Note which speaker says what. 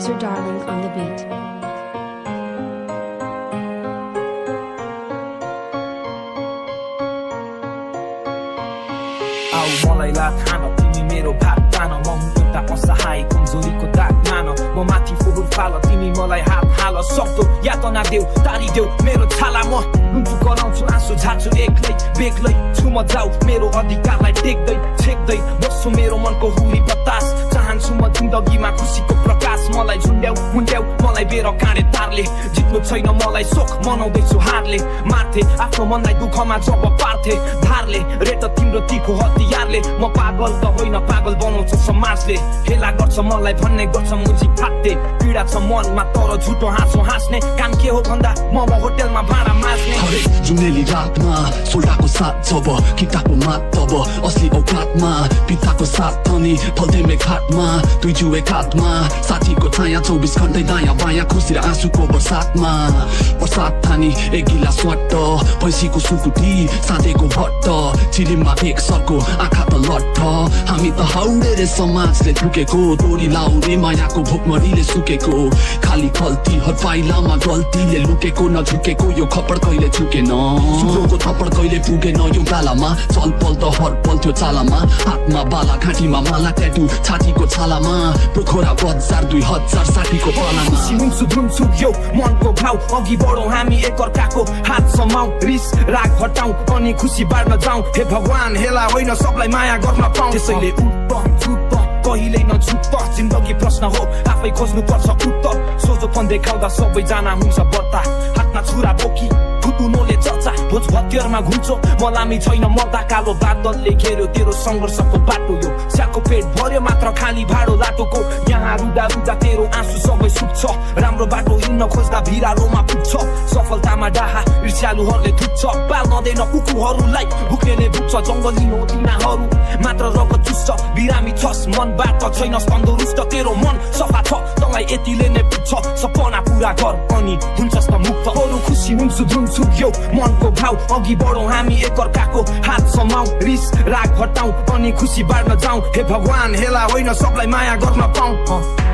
Speaker 1: Producer Darling on the beat.
Speaker 2: मलाई थाहा न तिमी मेरो भात तान म एउटा असहाय कमजोरीको दाग मान म माथि फोहोर फाल तिमी मलाई हात हाल सक्दो यातना देऊ तारी देऊ मेरो छाला म रुन्चु कराउँछु आँसु झार्छु एक्लै बेग्लै छु म जाऊ मेरो अधिकारलाई टेक्दै छेक्दै बस्छु मेरो मनको हुरी बतास चाहन्छु म जिन्दगीमा खुसीको प्रकाश मलाई झुन्ड्याउ मुन्ड्याउ मलाई बेर काँडे तारले जित्नु छैन मलाई सोख मनाउँदैछु हारले मार्थे आफ्नो मनलाई दुःखमा जब पार्थे धारले रेट तिम्रो तीखो हतियारले म पागल त होइन पागल बनाउँछ समाजले हेला गर्छ मलाई भन्ने गर्छ मुजी फाट्ने पीडा छ मनमा तर झुटो हाँसो हाँस्ने काम के हो भन्दा म होटेलमा भाँडा माझ्ने
Speaker 3: जुनेली रातमा सोल्टाको साथ जब किताको मात तब असली औकातमा पिताको साथ अनि फल्देमे घाटमा दुई जुए घाटमा साथीको छाया 24 घण्टै दायाँ बायाँ खुसी र आँसुको बर्सातमा बर्सात थानी एक गिलास स्वाट पैसीको सुकुटी साँधेको भट्ट चिलिममा एक सरको आँखा त लट्ठ हामी त हाउडे रे समाजले झुकेको दोरी लाउने मायाको भोकमरीले सुकेको खाली गल्ती हर पाइलामा गल्तीले लुकेको नझुकेको यो खपड कहिले झुकेन सुरोको थपड कहिले पुगेन यो गालामा चल पल त हर पल त्यो चालामा हातमा बाला घाँटीमा माला ट्याटु छातीको छालामा पोखरा 2060 को पालामा
Speaker 2: सिमुन्सु धुन्छु यो मनको भाव अघि बढौँ हामी एकअर्काको हात समाउ रिस राग हटाउ अनि खुसी बाड्न जाउँ हे भगवान हेला होइन सबलाई माया गर्न पाउँ त्यसैले उठ कहिले नछुट जिन्दगी प्रश्न हो आफै खोज्नु पर्छ उत्तर सोझोपन देखाउँदा सबैजना हुन्छ बर्ता हातमा छुरा बोकी फुटुनोले चर्चा भोज भत्केरमा घुम्छो मलामी छैन मर्दा कालो बादलले घेर्यो तेरो सङ्घर्षको बाटो यो स्याको पेट भर्यो मात्र खाली भाडो लाटोको यहाँ रुदा रुदा तेरो आँसु सबै सुक्छ राम्रो बाटो हिँड्न खोज्दा भिरालोमा पुग्छ सफलतामा डाहा ईर्ष्यालुहरूले थुक्छ पाल नदैन कुकुरहरूलाई भुक्नेले भुक्छ जङ्गली हो तिनीहरू मात्र रगत चुस्छ बिरामी छस् मनबाट छैन तन्दुरुस्त तेरो मन सफा छ तँलाई यतिले नै पुग्छ सपना पुरा गर अनि हुन्छस् त मुक्त अरू खुसी हुन्छु धुन्छु यो मनको भाव अघि बढौँ हामी एकअर्काको हात समाउ रिस राग हटाउ अनि खुसी बाड्न जाउँ हे भगवान हेला होइन सबलाई माया गर्न पाउँ